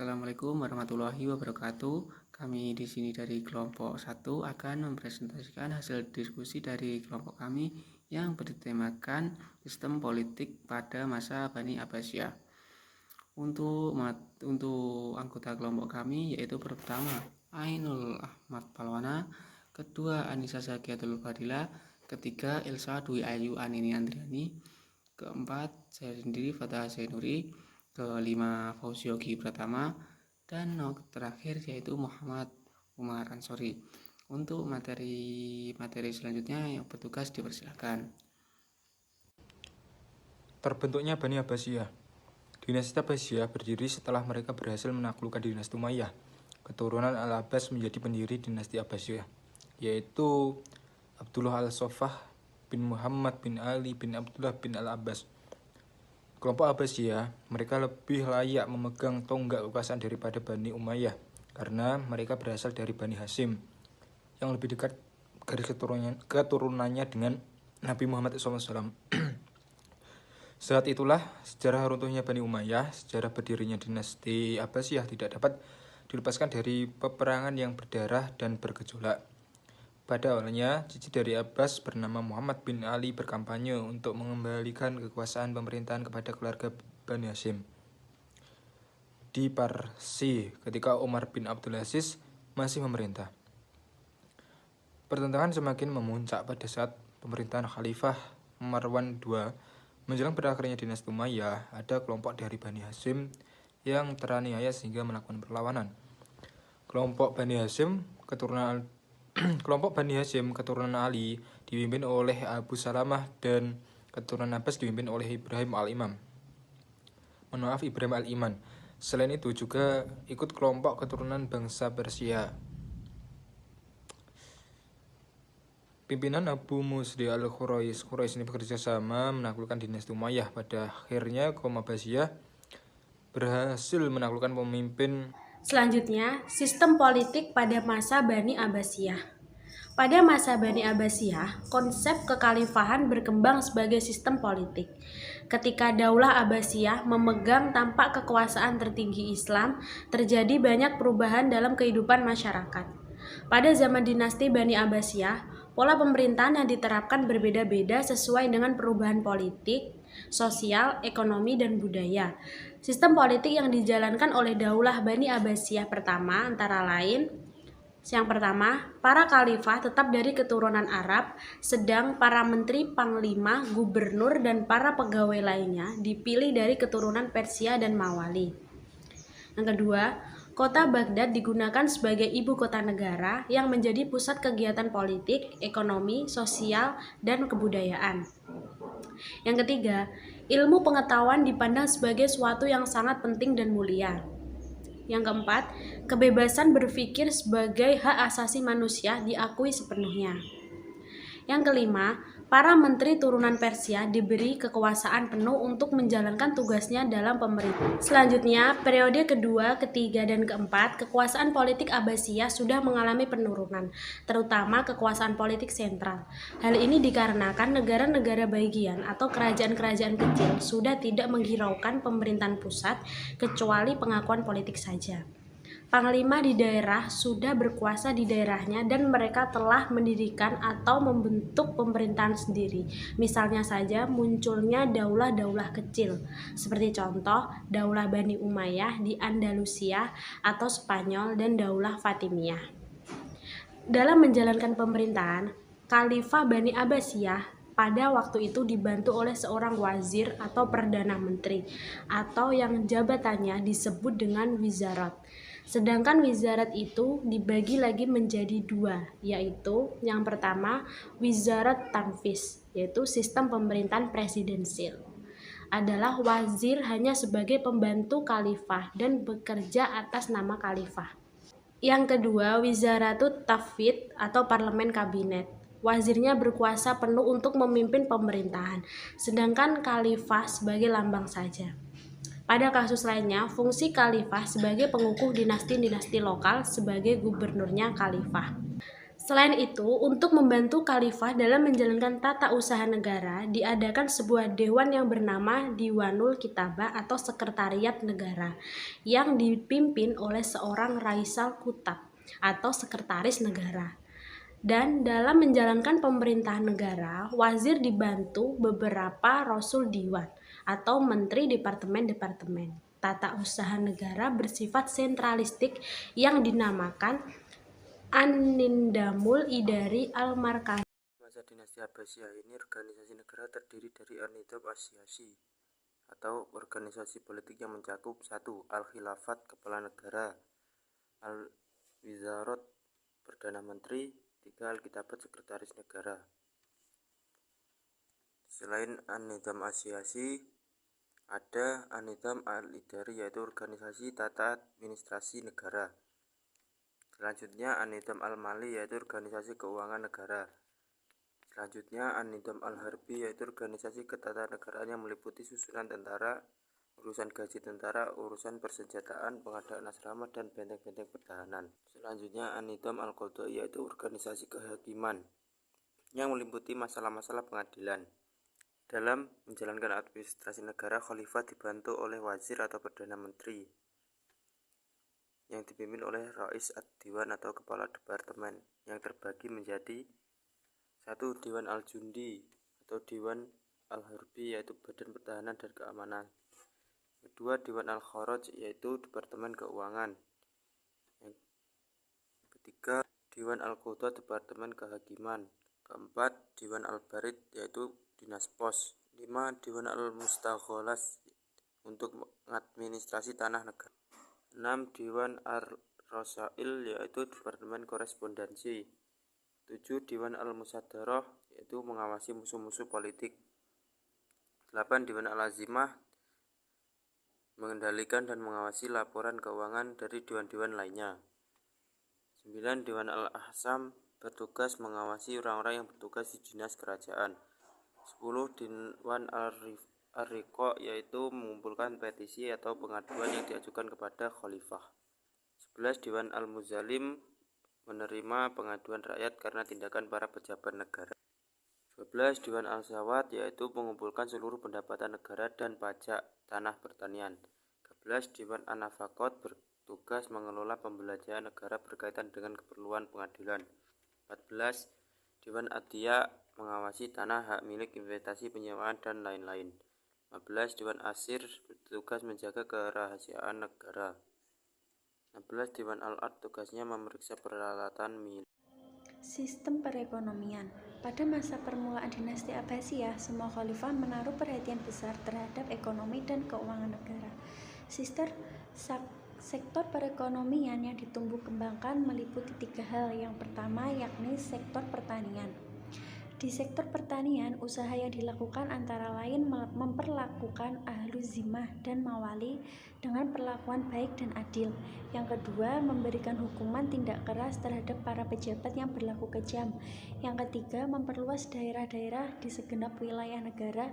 Assalamualaikum warahmatullahi wabarakatuh. Kami di sini dari kelompok 1 akan mempresentasikan hasil diskusi dari kelompok kami yang bertemakan sistem politik pada masa Bani Abbasiyah. Untuk anggota kelompok kami yaitu pertama Ainul Ahmad Palwana, kedua Anissa Zakiatul Fadila, ketiga Elsa Dwi Ayu Anini Andriani, keempat saya sendiri Fatah Zainuri, kelima Fauzio Yogi Pratama, dan terakhir yaitu Muhammad Umar Ansori. Untuk materi selanjutnya yang bertugas dipersilakan. Terbentuknya Bani Abbasiyah. Dinasti Abbasiyah berdiri setelah mereka berhasil menaklukkan dinasti Umayyah. Keturunan Al-Abbas menjadi pendiri dinasti Abbasiyah, yaitu Abdullah al-Sofah bin Muhammad bin Ali bin Abdullah bin Al-Abbas. Kelompok Abbasiyah, mereka lebih layak memegang tonggak kekuasaan daripada Bani Umayyah karena mereka berasal dari Bani Hashim yang lebih dekat garis keturunannya dengan Nabi Muhammad SAW. Saat itulah sejarah runtuhnya Bani Umayyah, sejarah berdirinya dinasti Abbasiyah tidak dapat dilepaskan dari peperangan yang berdarah dan bergejolak. Pada awalnya, cici dari Abbas bernama Muhammad bin Ali berkampanye untuk mengembalikan kekuasaan pemerintahan kepada keluarga Bani Hashim di Parsi ketika Umar bin Abdul Aziz masih memerintah. Pertentangan semakin memuncak pada saat pemerintahan Khalifah Marwan II. Menjelang berakhirnya dinasti Umayyah, ada kelompok dari Bani Hashim yang teraniaya sehingga melakukan perlawanan. Kelompok Bani Hashim keturunan Ali dipimpin oleh Abu Salamah dan keturunan Abbas dipimpin oleh Ibrahim Al-Iman. Selain itu juga ikut kelompok keturunan bangsa Persia. Pimpinan Abu Musdi al-Quraisy ini bekerja sama menaklukkan dinasti Umayyah. Pada akhirnya kaum Abbasiyah berhasil menaklukkan pemimpin. Selanjutnya, sistem politik pada masa Bani Abbasiyah. Pada masa Bani Abbasiyah, konsep kekhalifahan berkembang sebagai sistem politik. Ketika Daulah Abbasiyah memegang tampuk kekuasaan tertinggi Islam, terjadi banyak perubahan dalam kehidupan masyarakat. Pada zaman dinasti Bani Abbasiyah, pola pemerintahan yang diterapkan berbeda-beda sesuai dengan perubahan politik, sosial, ekonomi, dan budaya. Sistem politik yang dijalankan oleh Daulah Bani Abbasiyah pertama antara lain: yang pertama, para khalifah tetap dari keturunan Arab, sedang para menteri, panglima, gubernur, dan para pegawai lainnya dipilih dari keturunan Persia dan Mawali. Yang kedua, kota Baghdad digunakan sebagai ibu kota negara yang menjadi pusat kegiatan politik, ekonomi, sosial, dan kebudayaan. Yang ketiga, ilmu pengetahuan dipandang sebagai suatu yang sangat penting dan mulia. Yang keempat, kebebasan berpikir sebagai hak asasi manusia diakui sepenuhnya. Yang kelima, para menteri turunan Persia diberi kekuasaan penuh untuk menjalankan tugasnya dalam pemerintahan. Selanjutnya, periode kedua, ketiga, dan keempat, kekuasaan politik Abbasiyah sudah mengalami penurunan, terutama kekuasaan politik sentral. Hal ini dikarenakan negara-negara bagian atau kerajaan-kerajaan kecil sudah tidak menghiraukan pemerintahan pusat kecuali pengakuan politik saja. Panglima di daerah sudah berkuasa di daerahnya dan mereka telah mendirikan atau membentuk pemerintahan sendiri. Misalnya saja munculnya daulah-daulah kecil, seperti contoh Daulah Bani Umayyah di Andalusia atau Spanyol dan Daulah Fatimiyah. Dalam menjalankan pemerintahan, Khalifah Bani Abbasiyah pada waktu itu dibantu oleh seorang wazir atau perdana menteri atau yang jabatannya disebut dengan wizarat. Sedangkan wizarat itu dibagi lagi menjadi dua, yaitu yang pertama wizarat tanfiz, yaitu sistem pemerintahan presidensil. Adalah wazir hanya sebagai pembantu khalifah dan bekerja atas nama khalifah. Yang kedua, wizaratut tafwid atau parlemen kabinet. Wazirnya berkuasa penuh untuk memimpin pemerintahan, sedangkan khalifah sebagai lambang saja. Pada kasus lainnya, fungsi khalifah sebagai pengukuh dinasti-dinasti lokal sebagai gubernurnya khalifah. Selain itu, untuk membantu khalifah dalam menjalankan tata usaha negara, diadakan sebuah dewan yang bernama Diwanul Kitabah atau Sekretariat Negara, yang dipimpin oleh seorang Raisal Kutab atau Sekretaris Negara. Dan dalam menjalankan pemerintahan negara, wazir dibantu beberapa Rasul Diwan atau menteri departemen-departemen. Tata usaha negara bersifat sentralistik yang dinamakan An-Nindamul Idari Al-Markazi. Masa dinasti Abbasiyah ini organisasi negara terdiri dari An-Nizam As-Siyasi atau organisasi politik yang mencakup 1. Al-Khilafat Kepala Negara, Al-Wizarat Perdana Menteri, 3. Al-Kitabat Sekretaris Negara. Selain An-Nizam As-Siyasi, ada An-Nizam Al-Idari yaitu organisasi tata administrasi negara. Selanjutnya An-Nizam Al-Mali yaitu organisasi keuangan negara. Selanjutnya An-Nizam Al-Harbi yaitu organisasi ketatanegaraan yang meliputi susunan tentara, urusan gaji tentara, urusan persenjataan, pengadaan asrama, dan benteng-benteng pertahanan. Selanjutnya An-Nizam Al-Qadai yaitu organisasi kehakiman yang meliputi masalah-masalah pengadilan. Dalam menjalankan administrasi negara, khalifah dibantu oleh wazir atau perdana menteri yang dipimpin oleh Rais Ad-Diwan atau kepala departemen yang terbagi menjadi 1. Dewan Al-Jundi atau Dewan Al-Harbi yaitu badan pertahanan dan keamanan. Kedua, Dewan Al-Kharaj yaitu departemen keuangan. Yang ketiga, Dewan Al-Qudha departemen kehakiman. Keempat, Dewan Al-Barid yaitu dinas pos. 5. Dewan Al-Mustaghalas untuk mengadministrasi tanah negara. 6. Dewan Ar-Rasail yaitu departemen korespondensi. 7. Dewan Al-Musadarah yaitu mengawasi musuh-musuh politik. 8. Dewan Al-Azimah mengendalikan dan mengawasi laporan keuangan dari dewan-dewan lainnya. 9. Dewan Al-Ahsam bertugas mengawasi orang-orang yang bertugas di dinas kerajaan. 10. Dewan Ar-Riqa yaitu mengumpulkan petisi atau pengaduan yang diajukan kepada khalifah. 11. Dewan Al-Muzalim menerima pengaduan rakyat karena tindakan para pejabat negara. 12. Dewan Al-Zawad yaitu mengumpulkan seluruh pendapatan negara dan pajak tanah pertanian. 13. Dewan An-Nafaqat bertugas mengelola pembelanjaan negara berkaitan dengan keperluan pengadilan. 14. Dewan Adiyah mengawasi tanah, hak milik, investasi, penyewaan, dan lain-lain. 15. Dewan Asir bertugas menjaga kerahasiaan negara. 16. Dewan Al-Ard tugasnya memeriksa peralatan milik. Sistem perekonomian. Pada masa permulaan dinasti Abbasiyah, semua khalifah menaruh perhatian besar terhadap ekonomi dan keuangan negara. Sektor perekonomian yang ditumbuh kembangkan meliputi 3 hal. Yang pertama yakni sektor pertanian. Di sektor pertanian, usaha yang dilakukan antara lain memperlakukan ahlu zimmah dan mawali dengan perlakuan baik dan adil. Yang kedua, memberikan hukuman tindak keras terhadap para pejabat yang berlaku kejam. Yang ketiga, memperluas daerah-daerah di segenap wilayah negara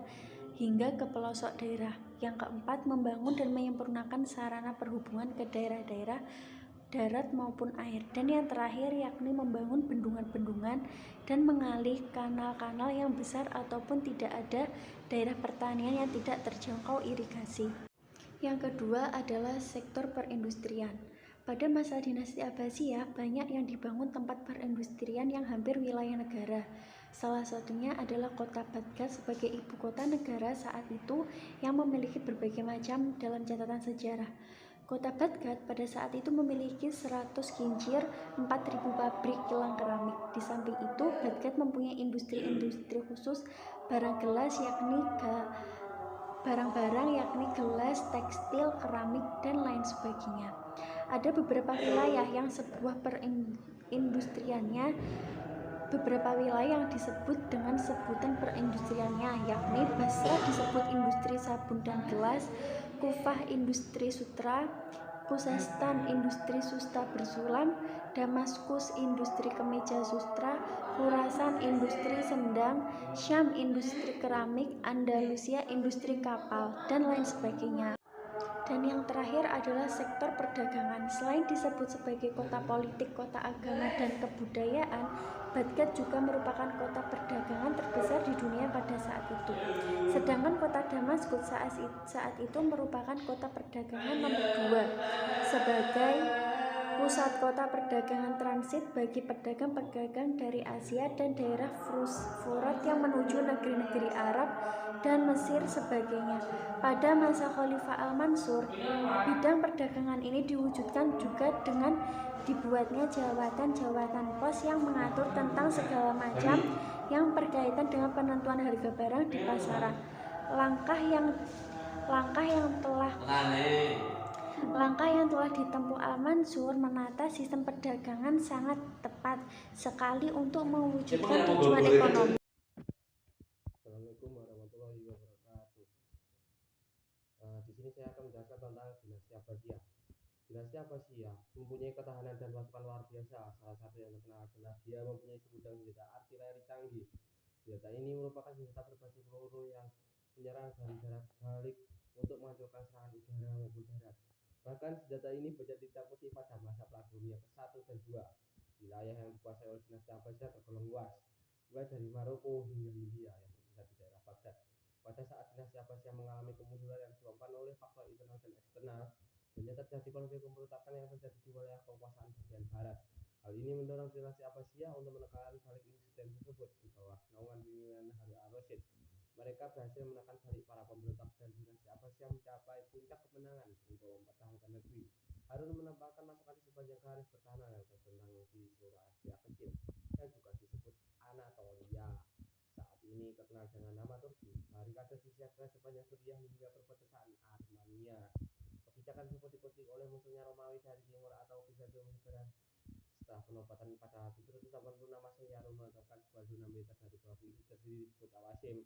hingga ke pelosok daerah. Yang keempat, membangun dan menyempurnakan sarana perhubungan ke daerah-daerah darat maupun air. Dan yang terakhir yakni membangun bendungan-bendungan dan mengalih kanal-kanal yang besar ataupun tidak ada daerah pertanian yang tidak terjangkau irigasi. Yang kedua adalah sektor perindustrian. Pada masa dinasti Abbasiyah, banyak yang dibangun tempat perindustrian yang hampir wilayah negara. Salah satunya adalah kota Baghdad sebagai ibu kota negara saat itu yang memiliki berbagai macam dalam catatan sejarah. Kota Baghdad pada saat itu memiliki 100 kincir, 4.000 pabrik kilang keramik. Di samping itu, Baghdad mempunyai industri-industri khusus barang-barang yakni gelas, tekstil, keramik, dan lain sebagainya. Ada beberapa wilayah yang beberapa wilayah yang disebut dengan sebutan perindustriannya, yakni Basra disebut industri sabun dan gelas, Kufah industri sutra, Khuzestan industri susta bersulam, Damaskus industri kemeja sustra, Khurasan industri sendang, Syam industri keramik, Andalusia industri kapal, dan lain sebagainya. Dan yang terakhir adalah sektor perdagangan. Selain disebut sebagai kota politik, kota agama, dan kebudayaan, Baghdad juga merupakan kota perdagangan terbesar di dunia pada saat itu. Sedangkan kota Damaskus saat itu merupakan kota perdagangan nomor 2 sebagai pusat kota perdagangan transit bagi pedagang-pedagang dari Asia dan daerah Furat yang menuju negeri-negeri Arab dan Mesir sebagainya. Pada masa Khalifah Al-Mansur, bidang perdagangan ini diwujudkan juga dengan dibuatnya jawatan-jawatan pos yang mengatur tentang segala macam yang berkaitan dengan penentuan harga barang di pasaran. Langkah yang telah ditempuh Al-Mansur menata sistem perdagangan sangat tepat sekali untuk mewujudkan tujuan ekonomi. Assalamualaikum warahmatullahi wabarakatuh. Di sini saya akan menjelaskan tentang dinasti Abbasiyah. Dinasti Abbasiyah mempunyai ketahanan dan pasukan luar biasa. Salah satu yang terkenal adalah dia mempunyai segudang senjata artileri canggih. Senjata ini merupakan senjata berbasis peluru yang menyerang dari jarak balik untuk menghancurkan serangan udara maupun darat. Bahkan senjata ini banyak ditakuti pada masa Perang Dunia ke-1 dan 2. Wilayah yang dikuasai oleh dinasti Abbasiyah tergolong luas, mulai dari Maroko hingga India yang berpusat di daerah Baghdad. Pada saat dinasti Abbasiyah mengalami kemunduran yang disebabkan oleh faktor internal dan eksternal, banyak terjadi konflik pemberontakan yang terjadi di wilayah kekuasaan bagian barat. Hal ini mendorong dinasti Abbasiyah untuk menekan balik insiden tersebut di bawah naungan pimpinan Harun al-Rasyid. Mereka berhasil menekan balik para pemberontak dan dinasti Abbasiyah mencapai puncak kemenangan untuk mempertahankan negeri. Harun menempatkan pasukan di sepanjang garis pertahanan yang terbentang di seluruh Asia Kecil yang juga disebut Anatolia. Saat ini terkenal dengan nama Turki. Barikade disiapkan sepanjang Suriah hingga perbatasan Armenia. Kebijakan tersebut diikuti oleh musuhnya Romawi dari timur atau Bizantium Sekarang. Setelah penempatan pada 786 Masehi, Harun menetapkan sebuah zona militer dari provinsi tersendiri disebut Awasim.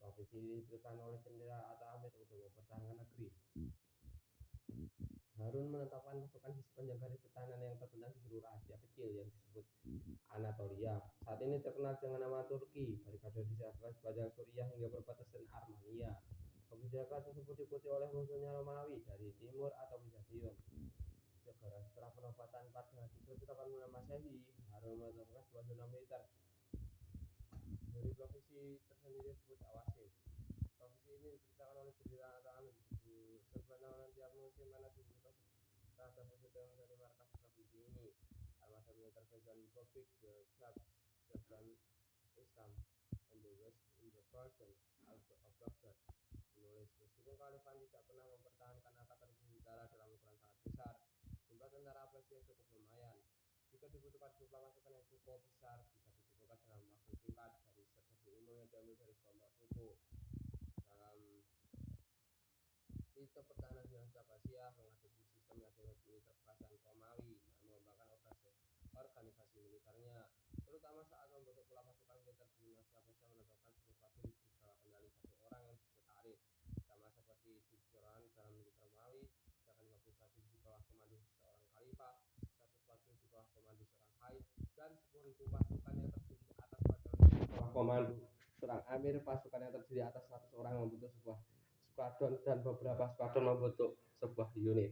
Provinsi ini diberikan oleh jenderal atau amir untuk mempertahankan negeri. Harun menetapkan pasukan di sepanjang garis pertahanan yang terbentang di seluruh Asia Kecil yang disebut Anatolia. Saat ini terkenal dengan nama Turki. Barikade disiapkan sepanjang Suriah hingga perbatasan Armenia. Kebijakan tersebut diikuti oleh musuhnya Romawi dari timur atau Bizantium. Segera setelah penempatan pada 786 Masehi, Harun menetapkan sebuah zona militer dari provinsi tersendiri disebut Awasim. Provinsi ini diberitakan oleh jenderal atau amir disebut sebenarnya tiap musim mana dibebas terhadap presiden dari markas provinsi ini. Armada militer Persian Republic, the Serbs, Islam, and the West in the Persian of Baghdad. Menulis, meskipun Khalifah tidak pernah mempertahankan angkatan bersenjata dalam ukuran sangat besar, jumlah tentara Abbasiyah cukup lumayan. Jika dibutuhkan jumlah pasukan yang cukup besar, bisa dikumpulkan dalam waktu singkat dari strategi umum yang diambil dari kelompok suku. Dalam sistem pertahanan dinasti Abbasiyah mengadopsi sistem yang militer kerajaan Romawi dan mengembangkan organisasi militernya, terutama saat membentuk pola pasukan militer. Dinasti Abbasiyah menetapkan sebuah prajurit di bawah kendali satu orang yang disebut Arif, sama seperti di Quran dalam militer Romawi. Sedangkan 50 prajurit di bawah komando seorang khalifah, 100 prajurit di bawah komando seorang haid, dan 10.000 pasukan yang terdiri atas batalyon di bawah komando seorang amir. Pasukan yang terdiri atas 100 orang membentuk sebuah skuadron dan beberapa skuadron membentuk sebuah unit.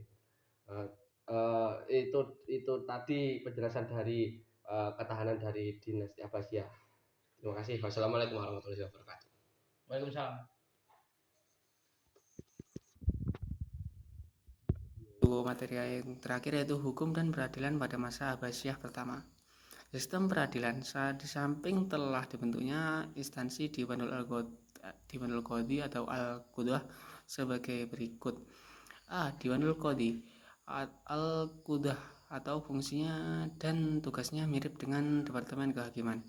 Itu tadi penjelasan dari ketahanan dari dinasti Abbasiyah. Terima kasih. Wassalamualaikum warahmatullahi wabarakatuh. Waalaikumsalam. Materi yang terakhir yaitu hukum dan peradilan pada masa Abbasiyah pertama. Sistem peradilan di samping telah dibentuknya instansi Diwanul Qadhi atau Al-Qudhah sebagai berikut. Diwanul Qadhi Al-Qudhah atau fungsinya dan tugasnya mirip dengan Departemen Kehakiman.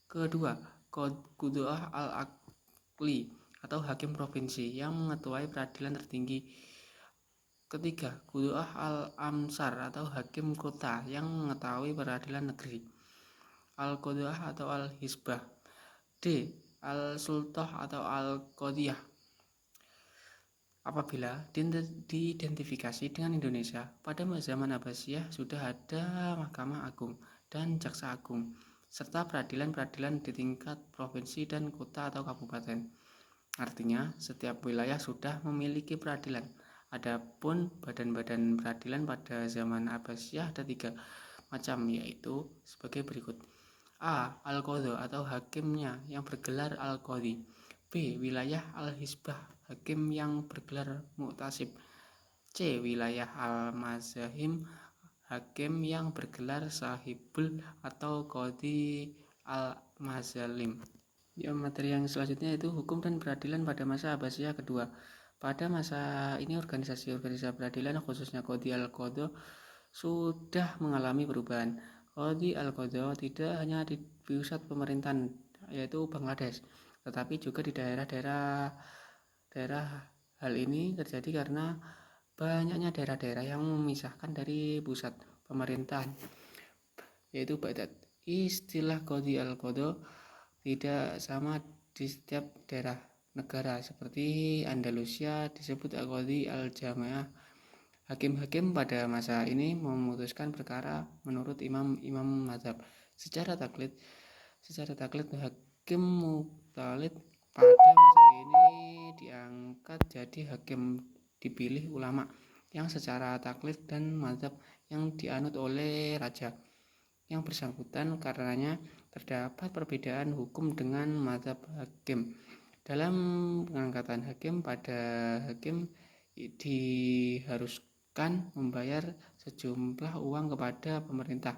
Kedua, Qudhah Al-Aqli atau hakim provinsi yang mengetuai peradilan tertinggi. Ketiga, Qudhah Al-Amsar atau hakim kota yang mengetahui peradilan negeri. Al-Qudhah atau Al-Hisbah. D. Al-Sultah atau Al-Qadiyah. Apabila diidentifikasi dengan Indonesia, pada zaman Abbasiyah sudah ada Mahkamah Agung dan Jaksa Agung, serta peradilan-peradilan di tingkat provinsi dan kota atau kabupaten. Artinya, setiap wilayah sudah memiliki peradilan. Adapun badan-badan peradilan pada zaman Abbasiyah ada 3 macam, yaitu sebagai berikut. A. Al-Qadha atau hakimnya yang bergelar Al-Qadhi. B. Wilayah Al-Hisbah, hakim yang bergelar Mu'tasib. C. Wilayah Al-Mazahim, hakim yang bergelar Sahibul atau Qadhi Al-Mazalim. Materi yang selanjutnya itu hukum dan peradilan pada masa Abbasiyah kedua. Pada masa ini organisasi-organisasi peradilan khususnya Qadhi Al-Qadha sudah mengalami perubahan. Qadhi Al-Qadha tidak hanya di pusat pemerintahan yaitu Bangladesh, tetapi juga di daerah-daerah. Hal ini terjadi karena banyaknya daerah-daerah yang memisahkan dari pusat pemerintahan yaitu Baghdad. Istilah Qadhi Al-Qadha tidak sama di setiap daerah negara. Seperti Andalusia disebut Qadhi Al-Jamaah. Hakim-hakim pada masa ini memutuskan perkara menurut imam-imam mazhab. Secara taklid hakim muqtalid pada masa ini diangkat jadi hakim dipilih ulama yang secara taklid dan mazhab yang dianut oleh raja yang bersangkutan, karenanya terdapat perbedaan hukum dengan mazhab hakim. Dalam pengangkatan hakim pada hakim diharuskan membayar sejumlah uang kepada pemerintah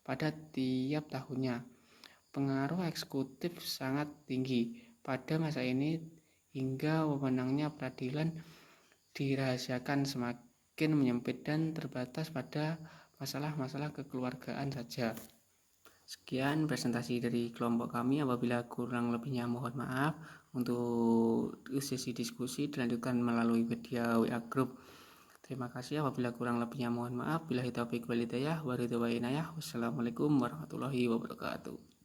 pada tiap tahunnya. Pengaruh eksekutif sangat tinggi pada masa ini hingga wewenangnya peradilan dirahasiakan semakin menyempit dan terbatas pada masalah-masalah kekeluargaan saja. Sekian presentasi dari kelompok kami. Apabila kurang lebihnya mohon maaf. Untuk sesi diskusi dilanjutkan melalui media WA Group. Terima kasih. Apabila kurang lebihnya mohon maaf. Billahi taufiq wal hidayah. Wassalamualaikum warahmatullahi wabarakatuh.